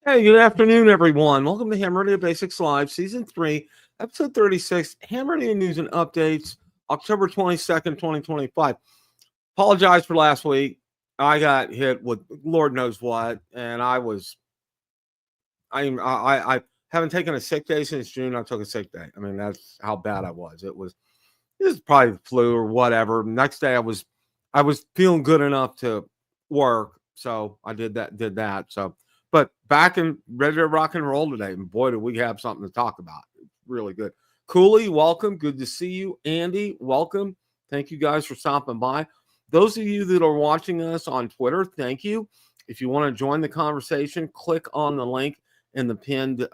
Hey, good afternoon, everyone. Welcome to Ham Radio Basics Live, Season 3, Episode 36, Ham Radio News and Updates, October 22nd, 2025. Apologize for last week. I got hit with Lord knows what, and I haven't taken a sick day since June. I took a sick day. I mean, that's how bad I was. It was probably the flu or whatever. Next day, I was feeling good enough to work, so I did that. So. But back and ready to rock and roll today. And boy, do we have something to talk about. Really good. Cooley, welcome. Good to see you. Andy, welcome. Thank you guys for stopping by. Those of you that are watching us on Twitter, thank you. If you want to join the conversation, click on the link in the pinned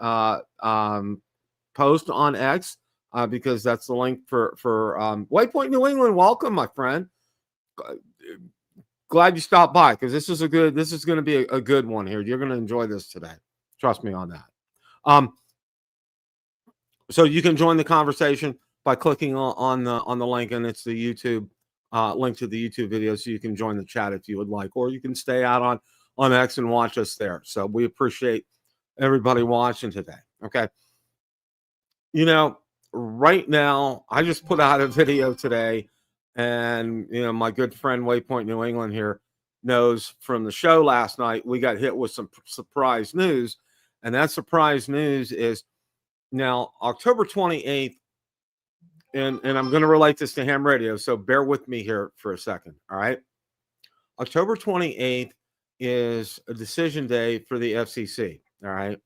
post on X because that's the link for Waypoint New England. Welcome, my friend. Glad you stopped by because this is going to be a good one here. You're going to enjoy this today. Trust me on that. So you can join the conversation by clicking on the link, and it's the YouTube link to the YouTube video, so you can join the chat if you would like, or you can stay out on X and watch us there. So we appreciate everybody watching today. Okay. You know, right now, I just put out a video today. And, you know, my good friend Waypoint New England here knows from the show last night, we got hit with some surprise news. And that surprise news is now October 28th. And I'm going to relate this to ham radio. So bear with me here for a second. All right. October 28th is a decision day for the FCC. All right.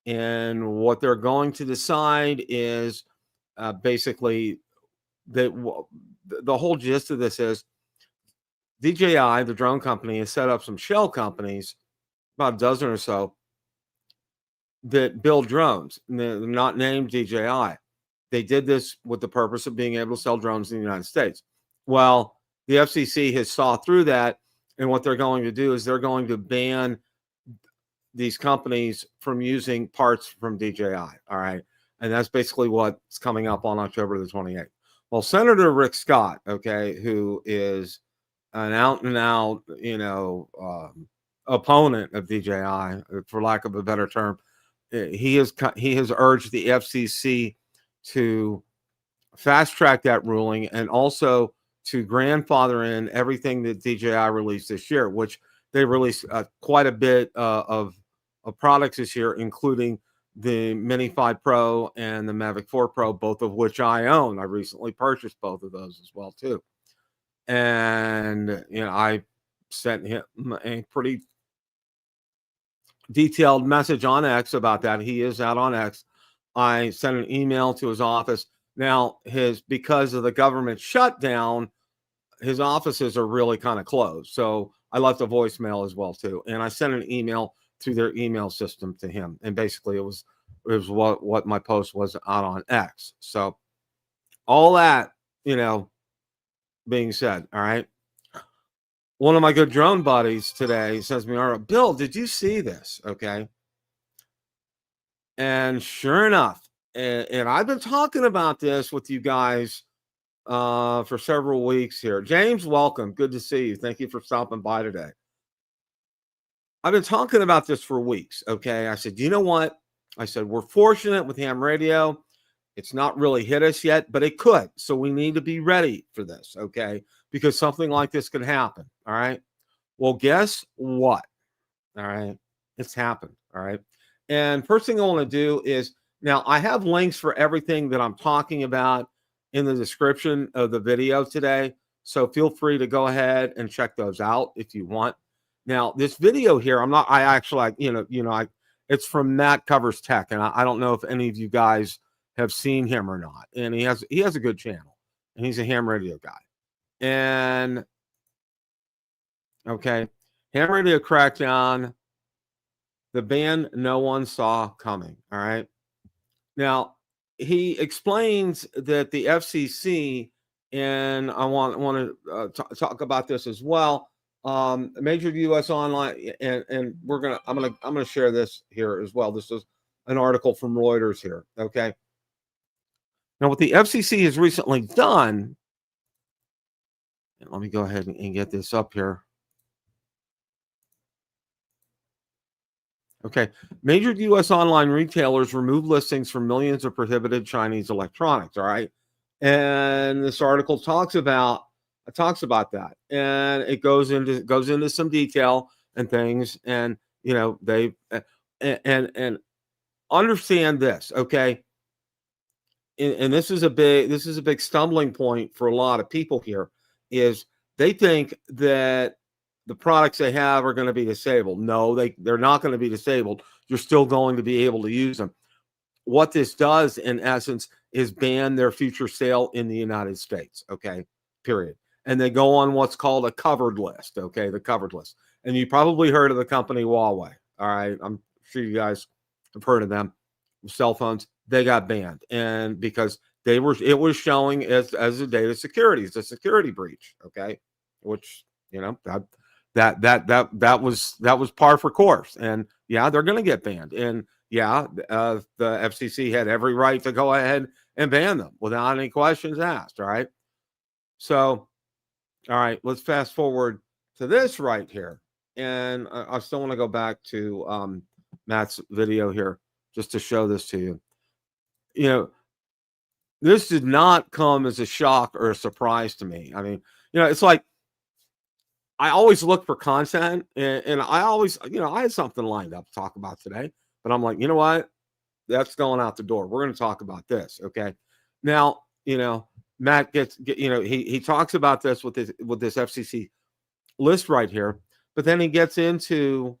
And what they're going to decide is basically that the whole gist of this is DJI, the drone company, has set up some shell companies, about a dozen or so, that build drones. And they're not named DJI. They did this with the purpose of being able to sell drones in the United States. Well, the FCC has saw through that, and what they're going to do is they're going to ban these companies from using parts from DJI. All right. And that's basically what's coming up on October the 28th. Well, Senator Rick Scott, okay, who is an out-and-out, opponent of DJI, for lack of a better term, he has urged the FCC to fast-track that ruling and also to grandfather in everything that DJI released this year, which they released quite a bit of products this year, including the Mini 5 Pro and the Mavic 4 Pro, both of which I own. I recently purchased both of those as well, too. And, I sent him a pretty detailed message on X about that. He is out on X. I sent an email to his office. Now, because of the government shutdown, his offices are really kind of closed. So I left a voicemail as well, too. And I sent an email through their email system to him. And basically it was what my post was out on X. So all that, being said, all right. One of my good drone buddies today says to me, all right, Bill, did you see this? Okay. And sure enough, and I've been talking about this with you guys for several weeks here. James, welcome. Good to see you. Thank you for stopping by today. I've been talking about this for weeks, okay? I said, you know what? I said, we're fortunate with ham radio. It's not really hit us yet, but it could. So we need to be ready for this, okay? Because something like this could happen, all right? Well, guess what? All right? It's happened, all right? And first thing I want to do is, now I have links for everything that I'm talking about in the description of the video today. So feel free to go ahead and check those out if you want. Now, this video here, it's from Matt Covers Tech, and I don't know if any of you guys have seen him or not. And he has a good channel, and he's a ham radio guy. And okay, ham radio crackdown. the ban no one saw coming. All right. Now, he explains that the FCC, and I want to talk about this as well. Major U.S. online, and I'm gonna share this here as well. This is an article from Reuters here. Okay. Now, what the FCC has recently done, and let me go ahead and get this up here. Okay. Major U.S. online retailers remove listings for millions of prohibited Chinese electronics. All right. And this article talks about that, and it goes into some detail and things, and they and understand this, okay? And this is a big stumbling point for a lot of people here, is they think that the products they have are going to be disabled. No, they're not going to be disabled. You're still going to be able to use them. What this does, in essence, is ban their future sale in the United States. Okay, period. And they go on what's called a covered list. Okay, the covered list. And you probably heard of the company Huawei. All right, I'm sure you guys have heard of them. Cell phones, they got banned, and because it was showing as a data security, it's a security breach. Okay, which that was par for course, and yeah, they're going to get banned, and yeah, the FCC had every right to go ahead and ban them without any questions asked. All right. So, all right, let's fast forward to this right here. And I still want to go back to Matt's video here just to show this to you. This did not come as a shock or a surprise to me. I mean, it's like I always look for content, and I always, I had something lined up to talk about today. But I'm like, you know what? That's going out the door. We're going to talk about this. Okay. Now, Matt he talks about this with this FCC list right here, but then he gets into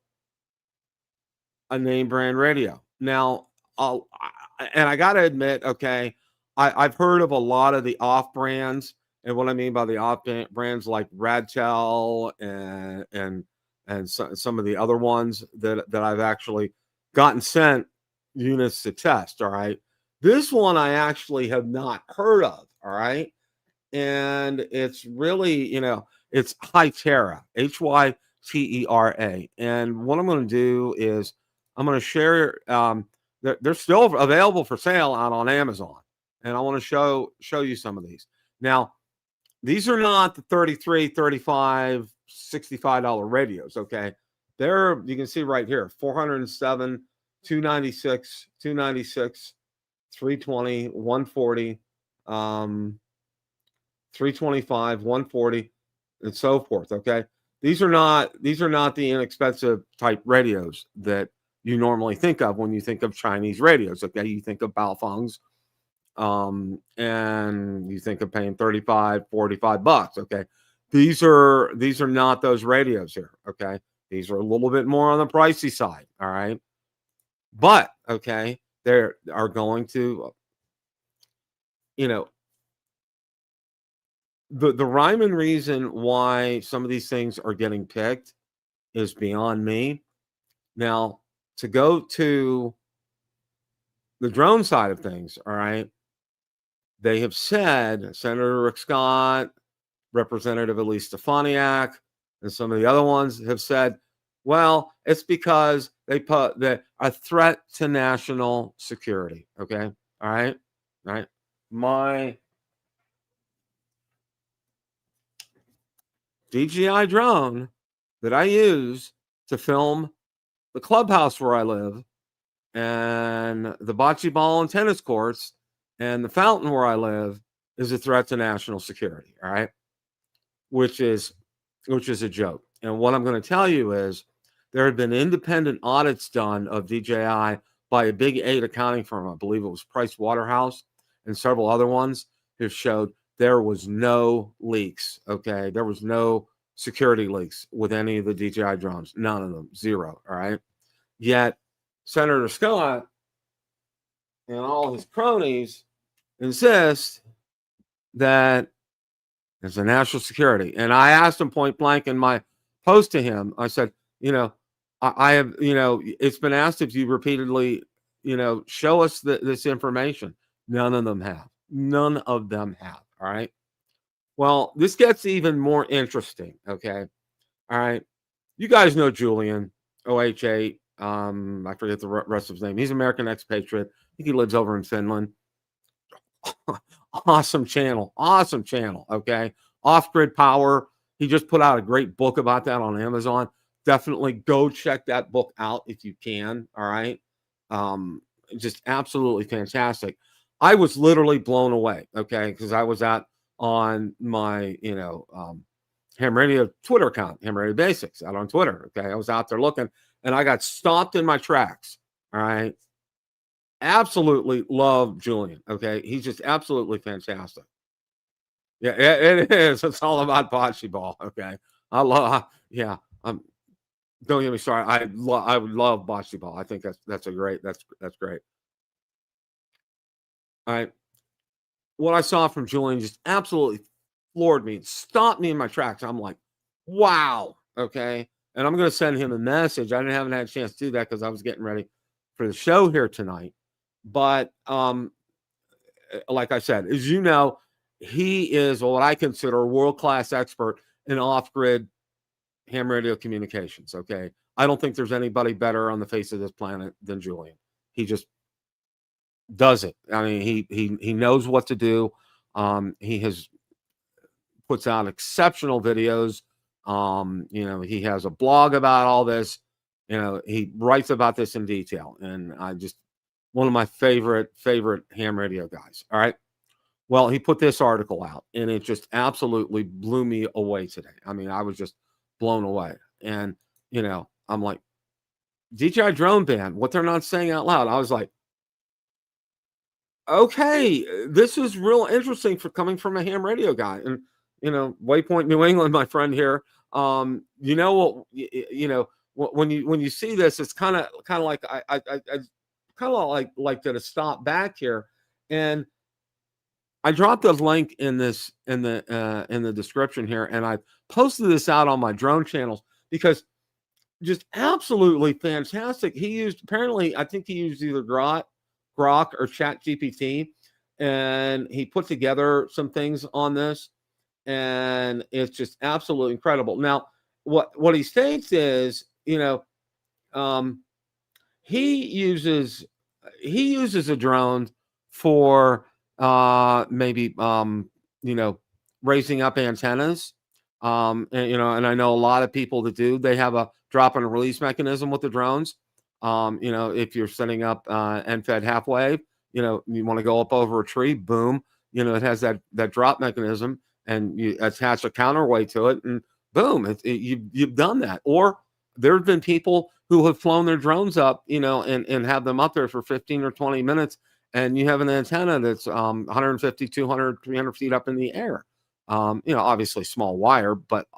a name brand radio. Now, I got to admit, okay, I've heard of a lot of the off brands, and what I mean by the off brands, like Radtel and some of the other ones that I've actually gotten sent units to test. All right. This one I actually have not heard of. All right. And it's really, it's Hytera, Hytera. And what I'm going to do is I'm going to share, they're still available for sale out on Amazon. And I want to show you some of these. Now, these are not the $33, $35, $65 radios. Okay. You can see right here, 407, 296, 296, 320, 140, 325, 140, and so forth. Okay. These are not the inexpensive type radios that you normally think of when you think of Chinese radios. Okay. You think of Baofengs, and you think of paying $35, $45. Okay. These are not those radios here. Okay. These are a little bit more on the pricey side. All right. But, okay, they are going to, the rhyme and reason why some of these things are getting picked is beyond me. Now, to go to the drone side of things, all right, they have said, Senator Rick Scott, Representative Elise Stefanik, and some of the other ones have said, well, it's because they put a threat to national security. Okay. All right. All right. My DJI drone that I use to film the clubhouse where I live, and the bocce ball and tennis courts, and the fountain where I live is a threat to national security. All right. Which is a joke. And what I'm going to tell you is there had been independent audits done of DJI by a big 8 accounting firm. I believe it was Price Waterhouse, and several other ones who showed there was no leaks. Okay. There was no security leaks with any of the DJI drones. None of them. Zero. All right. Yet Senator Scott and all his cronies insist that there's a national security. And I asked him point blank in my post to him, I said, I have, it's been asked if you repeatedly, show us this information. None of them have. None of them have. All right. Well, this gets even more interesting. Okay. All right. You guys know Julian, OH8. I forget the rest of his name. He's an American expatriate. I think he lives over in Finland. Awesome channel. Awesome channel. Okay. Off Grid Power. He just put out a great book about that on Amazon. Definitely go check that book out if you can. All right. Just absolutely fantastic. I was literally blown away. Okay. Because I was on my, Ham Radio Twitter account, Ham Radio Basics, out on Twitter. Okay. I was out there looking and I got stopped in my tracks. All right. Absolutely love Julian. Okay. He's just absolutely fantastic. Yeah, it is. It's all about bocce ball. Okay. I love, yeah. Don't get me started. I would love bocce ball. I think that's great. That's great. All right. What I saw from Julian just absolutely floored me, stopped me in my tracks. I'm like, wow. Okay. And I'm going to send him a message. I haven't had a chance to do that because I was getting ready for the show here tonight. But like I said, as you know, he is what I consider a world-class expert in off-grid ham radio communications. Okay. I don't think there's anybody better on the face of this planet than Julian. He just does it. I mean, he knows what to do. He puts out exceptional videos. He has a blog about all this. He writes about this in detail, and one of my favorite ham radio guys. All right. Well, he put this article out, and it just absolutely blew me away today. I mean, I was just blown away. And, I'm like, DJI drone ban, what they're not saying out loud. I was like, okay, this is real interesting for coming from a ham radio guy. And, Waypoint New England, my friend here, when you see this, it's kind of like I kind of like to stop back here. And I dropped a link in the description here, and I posted this out on my drone channels because just absolutely fantastic. I think he used either Grok or Chat GPT, and he put together some things on this, and it's just absolutely incredible. Now, what he states is, he uses a drone for maybe raising up antennas, and I know a lot of people that do. They have a drop and release mechanism with the drones. If you're setting up end-fed half wave, you want to go up over a tree, boom, it has that drop mechanism, and you attach a counterweight to it, and boom, you've done that. Or there have been people who have flown their drones up, and have them up there for 15 or 20 minutes, and you have an antenna that's 150, 200, 300 feet up in the air. Obviously small wire, but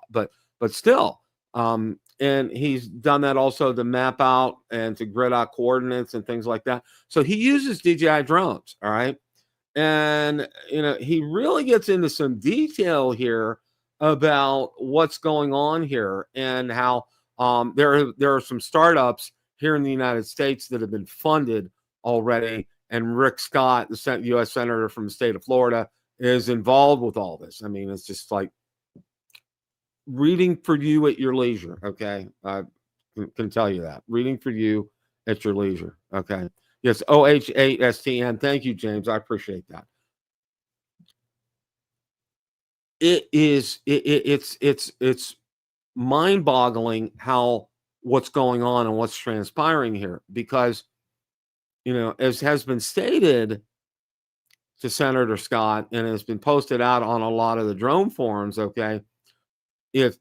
still. And he's done that also to map out and to grid out coordinates and things like that. So he uses DJI drones. All right. And, he really gets into some detail here about what's going on here and how there are some startups here in the United States that have been funded already. And Rick Scott, the U.S. Senator from the state of Florida, is involved with all this. I mean, it's just like reading for you at your leisure. Okay. I can tell you that. Reading for you at your leisure. Okay. Yes. OH8STN. Thank you, James. I appreciate that. It's mind-boggling what's going on and what's transpiring here, because, as has been stated to Senator Scott and has been posted out on a lot of the drone forums, okay, if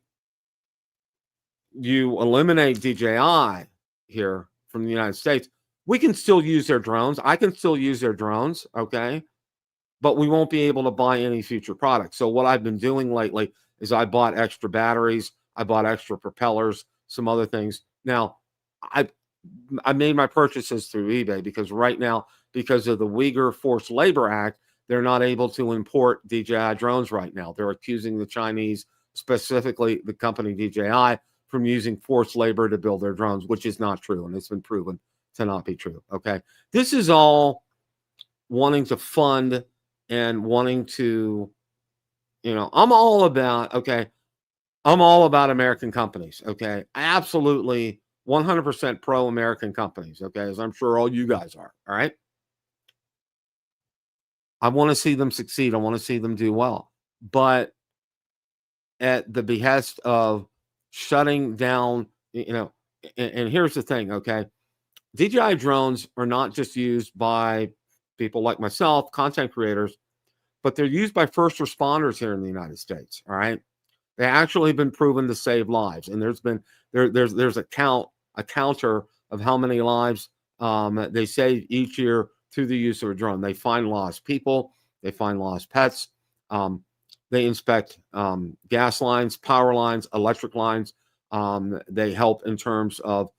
you eliminate DJI here from the United States, we can still use their drones. I can still use their drones, okay, but we won't be able to buy any future products. So what I've been doing lately is I bought extra batteries, I bought extra propellers, some other things. Now, I made my purchases through eBay because right now, because of the Uyghur Forced Labor Act, they're not able to import DJI drones right now. They're accusing the Chinese, specifically the company DJI, from using forced labor to build their drones, which is not true, and it's been proven to not be true. Okay, this is all wanting to fund and wanting to, I'm all about, I'm all about American companies. Okay, absolutely 100% pro American companies. Okay, as I'm sure all you guys are. All right, I want to see them succeed. I want to see them do well, but at the behest of shutting down, and here's the thing, okay? DJI drones are not just used by people like myself, content creators, but they're used by first responders here in the United States. All right, they actually been proven to save lives, and there's a counter of how many lives they save each year through the use of a drone. They find lost people, they find lost pets, they inspect gas lines, power lines, electric lines. They help in terms of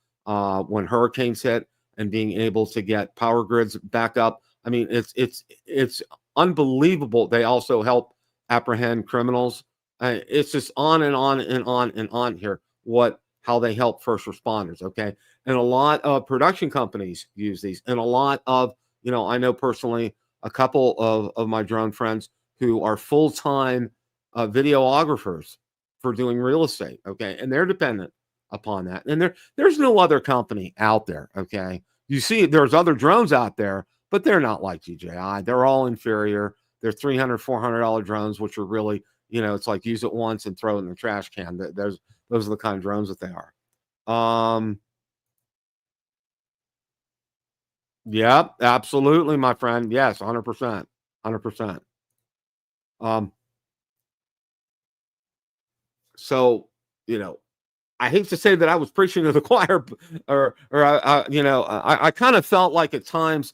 when hurricanes hit and being able to get power grids back up. I mean, it's unbelievable. They also help apprehend criminals. It's just on and on and on and on here. How they help first responders. Okay, and a lot of production companies use these, and a lot of I know personally a couple of my drone friends who are full-time videographers for doing real estate. Okay, and they're dependent upon that. And there's no other company out there. Okay, you see, there's other drones out there, but they're not like DJI. They're all inferior. They're $300, $400 drones, which are really, it's like use it once and throw it in the trash can. Those are the kind of drones that they are. Yeah, absolutely, my friend. Yes, 100%, 100%. So, I hate to say that I was preaching to the choir, or I kind of felt like at times,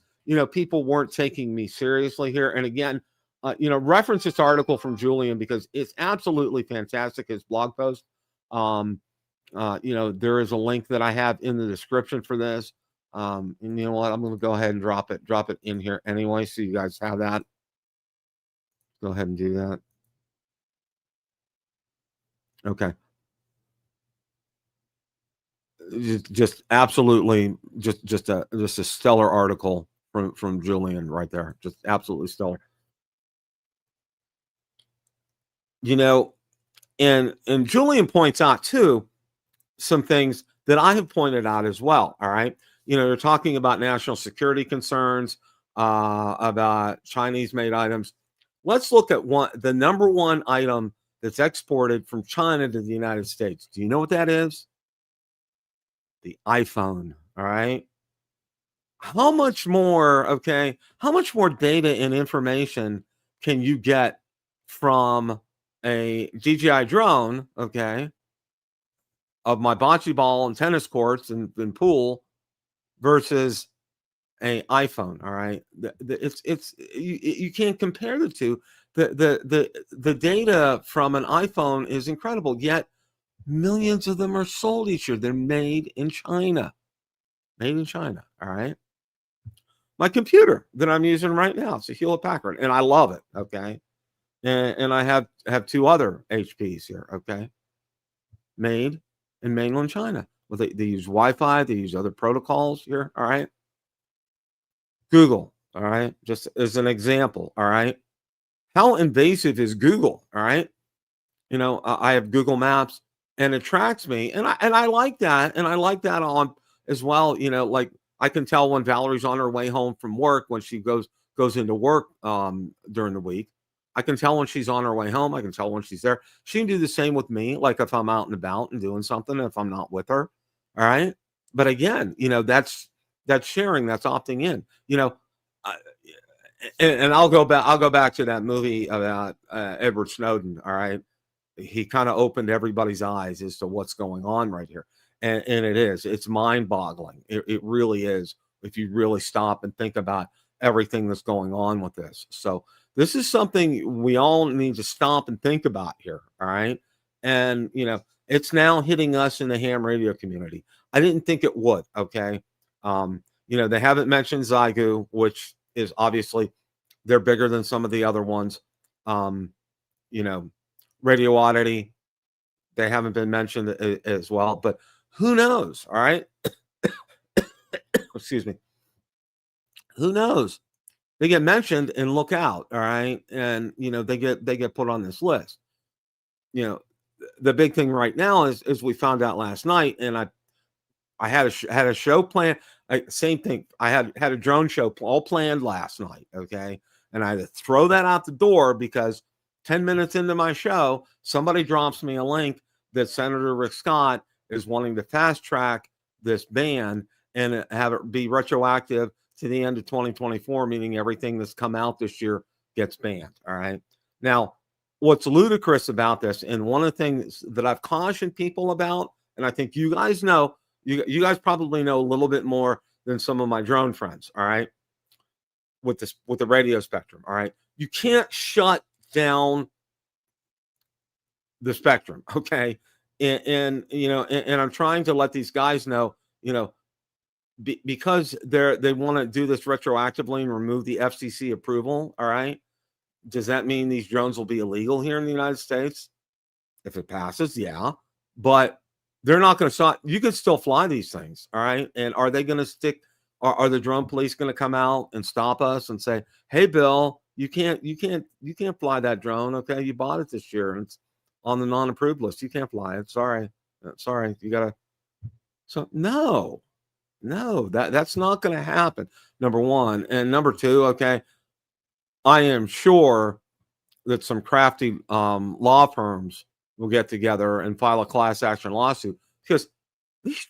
people weren't taking me seriously here. And again, reference this article from Julian because it's absolutely fantastic. His blog post. There is a link that I have in the description for this. And you know what? I'm going to go ahead and drop it in here anyway, so you guys have that. Go ahead and do that. Okay. Just absolutely just a stellar article from Julian right there. Just absolutely stellar. And Julian points out too some things that I have pointed out as well. All right. You're talking about national security concerns, about Chinese made items. Let's look at the number one item that's exported from China to the United States. Do you know what that is? The iPhone. All right. How much more data and information can you get from a DJI drone, okay, of my bocce ball and tennis courts and pool versus a iPhone? All right, you can't compare the two. The data from an iPhone is incredible, yet millions of them are sold each year. They're made in China. All right. My computer that I'm using right now, it's a Hewlett Packard, and I love it. Okay, and I have two other HPs here. Okay, made in mainland China. Well, they use Wi-Fi. They use other protocols here. All right. Google. All right, just as an example. All right, how invasive is Google? All right, I have Google Maps, and it tracks me, and I like that, and I like that on as well. Like I can tell when Valerie's on her way home from work when she goes into work during the week. I can tell when she's on her way home. I can tell when she's there. She can do the same with me, like if I'm out and about and doing something, if I'm not with her. All right. But again, that's sharing, that's opting in. I, and I'll go back to that movie about Edward Snowden. All right. He kind of opened everybody's eyes as to what's going on right here. And it's mind boggling. It really is. If you really stop and think about everything that's going on with this. So this is something we all need to stop and think about here. All right. And, it's now hitting us in the ham radio community. I didn't think it would. Okay. They haven't mentioned Zygu, which is obviously they're bigger than some of the other ones. Radio Oddity, they haven't been mentioned as well, but who knows? All right. Excuse me. Who knows? They get mentioned and look out. All right. And, they get put on this list. The big thing right now is we found out last night, and I had a show planned. Same thing. I had a drone show all planned last night. Okay. And I had to throw that out the door because 10 minutes into my show, somebody drops me a link that Senator Rick Scott is wanting to fast track this ban and have it be retroactive to the end of 2024, meaning everything that's come out this year gets banned. All right. Now, what's ludicrous about this, and one of the things that I've cautioned people about, and I think you guys know, you guys probably know a little bit more than some of my drone friends, all right, with the radio spectrum, all right? You can't shut down the spectrum, okay? And I'm trying to let these guys know, because they want to do this retroactively and remove the FCC approval, all right? Does that mean these drones will be illegal here in the United States? If it passes, yeah. But they're not going to stop. You can still fly these things, all right? And are they going to stick? Are the drone police going to come out and stop us and say, "Hey, Bill, you can't fly that drone. Okay, you bought it this year and it's on the non-approved list. You can't fly it. Sorry, you gotta." So no, that's not going to happen. Number one, and number two, okay, I am sure that some crafty law firms will get together and file a class action lawsuit because these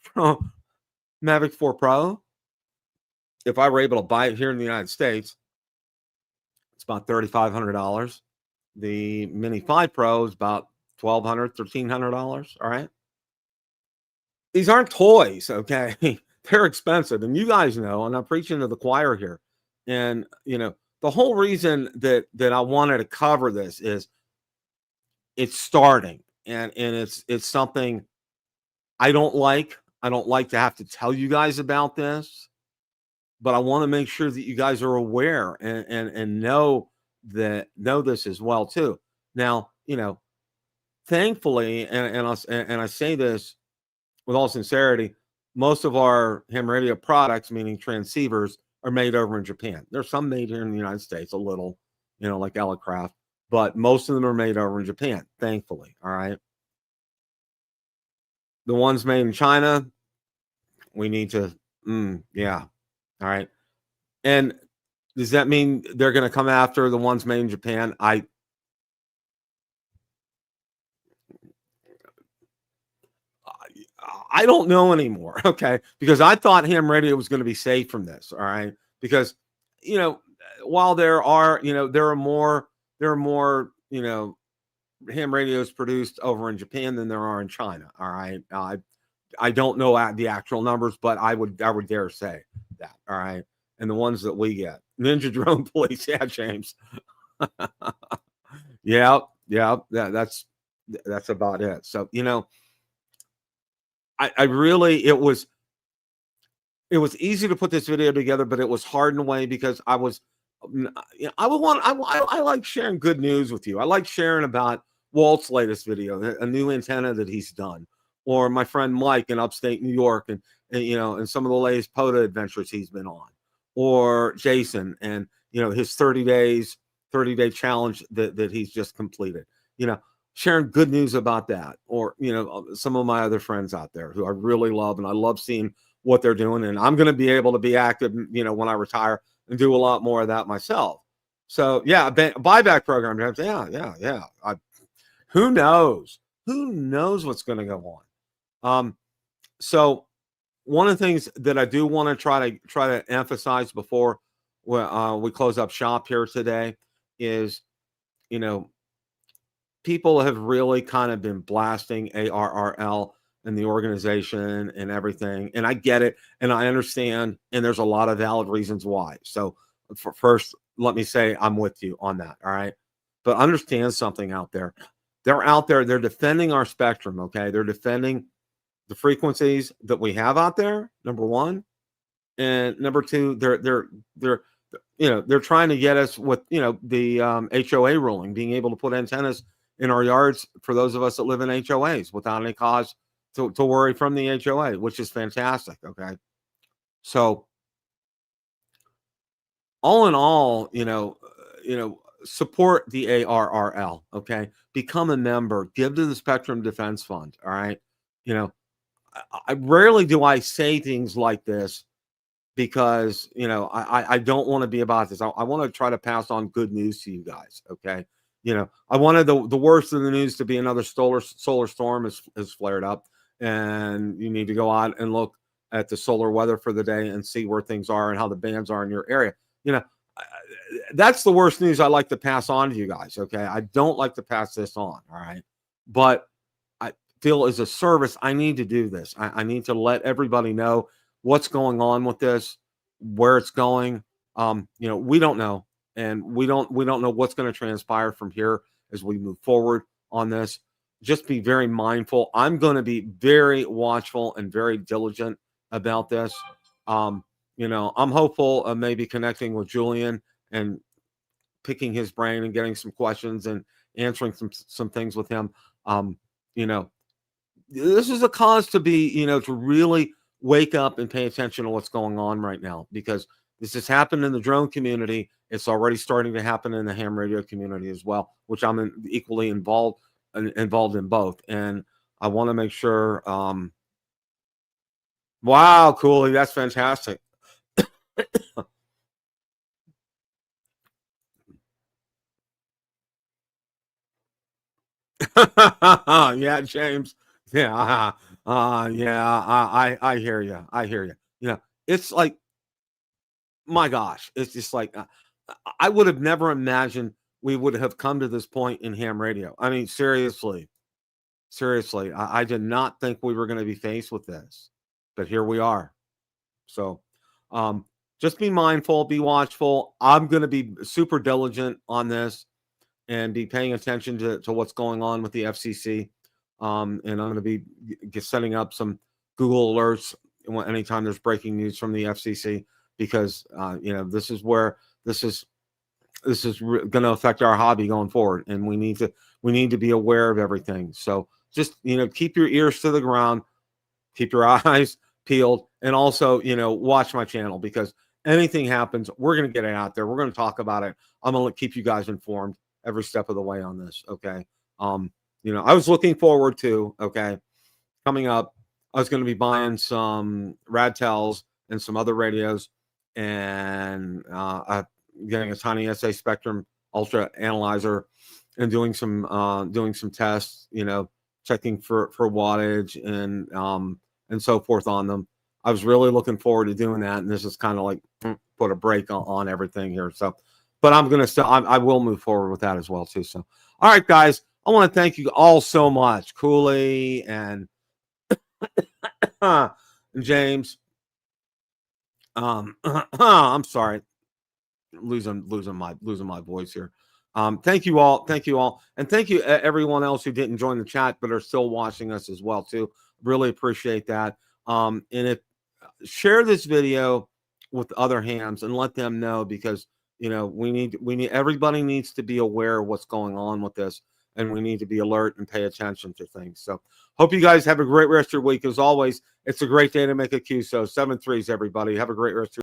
Mavic 4 Pro, if I were able to buy it here in the United States, it's about $3,500. The Mini 5 Pro is about $1,200, $1,300. All right. These aren't toys. Okay. They're expensive. And you guys know, and I'm preaching to the choir here. And, the whole reason that I wanted to cover this is it's starting, and it's something I don't like. I don't like to have to tell you guys about this, but I want to make sure that you guys are aware and know this as well too. Now, thankfully, and I say this with all sincerity, most of our ham radio products, meaning transceivers, are made over in Japan. There's some made here in the United States, a little, like Elecraft, but most of them are made over in Japan, thankfully. All right. The ones made in China, we need to, yeah. All right. And does that mean they're going to come after the ones made in Japan? I don't know anymore. Okay. Because I thought ham radio was going to be safe from this. All right. Because, while there are more, ham radios produced over in Japan than there are in China. All right. I don't know the actual numbers, but I would dare say that. All right. And the ones that we get, Ninja Drone Police. Yeah, James. Yeah. That's about it. So, I really, it was easy to put this video together, but it was hard in a way because I like sharing good news with you. I like sharing about Walt's latest video, a new antenna that he's done, or my friend Mike in upstate New York, and and some of the latest POTA adventures he's been on, or Jason and his 30-day challenge that he's just completed. Sharing good news about that, or some of my other friends out there who I really love, and I love seeing what they're doing, and I'm going to be able to be active, when I retire, and do a lot more of that myself. So yeah, buyback program. Yeah. Who knows? Who knows what's going to go on? So one of the things that I do want to try to emphasize before we close up shop here today is, people have really kind of been blasting ARRL and the organization and everything. And I get it. And I understand. And there's a lot of valid reasons why. So first, let me say I'm with you on that. All right. But understand something out there. They're out there. They're defending our spectrum. Okay. They're defending the frequencies that we have out there. Number one. And number two, they're trying to get us with, the HOA ruling, being able to put antennas in our yards for those of us that live in HOAs without any cause to worry from the HOA, which is fantastic. Okay. So all in all, support the ARRL. Okay. Become a member, give to the Spectrum Defense Fund. All right. You know, I rarely do I say things like this because, I don't want to be about this. I want to try to pass on good news to you guys. Okay. I wanted the worst of the news to be another solar storm has flared up, and you need to go out and look at the solar weather for the day and see where things are and how the bands are in your area. That's the worst news I like to pass on to you guys. Okay. I don't like to pass this on. All right. But I feel as a service, I need to do this. I need to let everybody know what's going on with this, where it's going. We don't know, and we don't know what's going to transpire from here as we move forward on this. Just be very mindful. I'm going to be very watchful and very diligent about this. I'm hopeful of maybe connecting with Julian and picking his brain and getting some questions and answering some things with him. This is a cause to be, to really wake up and pay attention to what's going on right now, because this has happened in the drone community. It's already starting to happen in the ham radio community as well, which I'm equally involved in both. And I want to make sure. Wow, Cooley, that's fantastic. Yeah, James. Yeah, I hear you. I hear you. It's like, my gosh, it's just like I would have never imagined we would have come to this point in ham radio. I mean, seriously, I did not think we were going to be faced with this, but here we are. So, just be mindful, be watchful. I'm going to be super diligent on this and be paying attention to what's going on with the FCC. And I'm going to be setting up some Google alerts anytime there's breaking news from the FCC, because this is where this is going to affect our hobby going forward, and we need to be aware of everything. So just keep your ears to the ground, keep your eyes peeled, and also watch my channel, because anything happens, we're going to get it out there. We're going to talk about it. I'm going to keep you guys informed every step of the way on this. Okay. I was looking forward to, coming up, I was going to be buying some Radtels and some other radios, and getting a tiny SA Spectrum Ultra analyzer and doing some tests, checking for wattage and so forth on them. I was really looking forward to doing that, and this is kind of like put a break on everything here. So, but I will move forward with that as well too. So, all right, guys, I want to thank you all so much, Cooley and James. I'm sorry, losing my voice here. Thank you all, and thank you everyone else who didn't join the chat but are still watching us as well too. Really appreciate that. And if share this video with other hams and let them know, because everybody needs to be aware of what's going on with this, and we need to be alert and pay attention to things. So hope you guys have a great rest of your week. As always, it's a great day to make a QSO. 7 3s, everybody. Have a great rest of your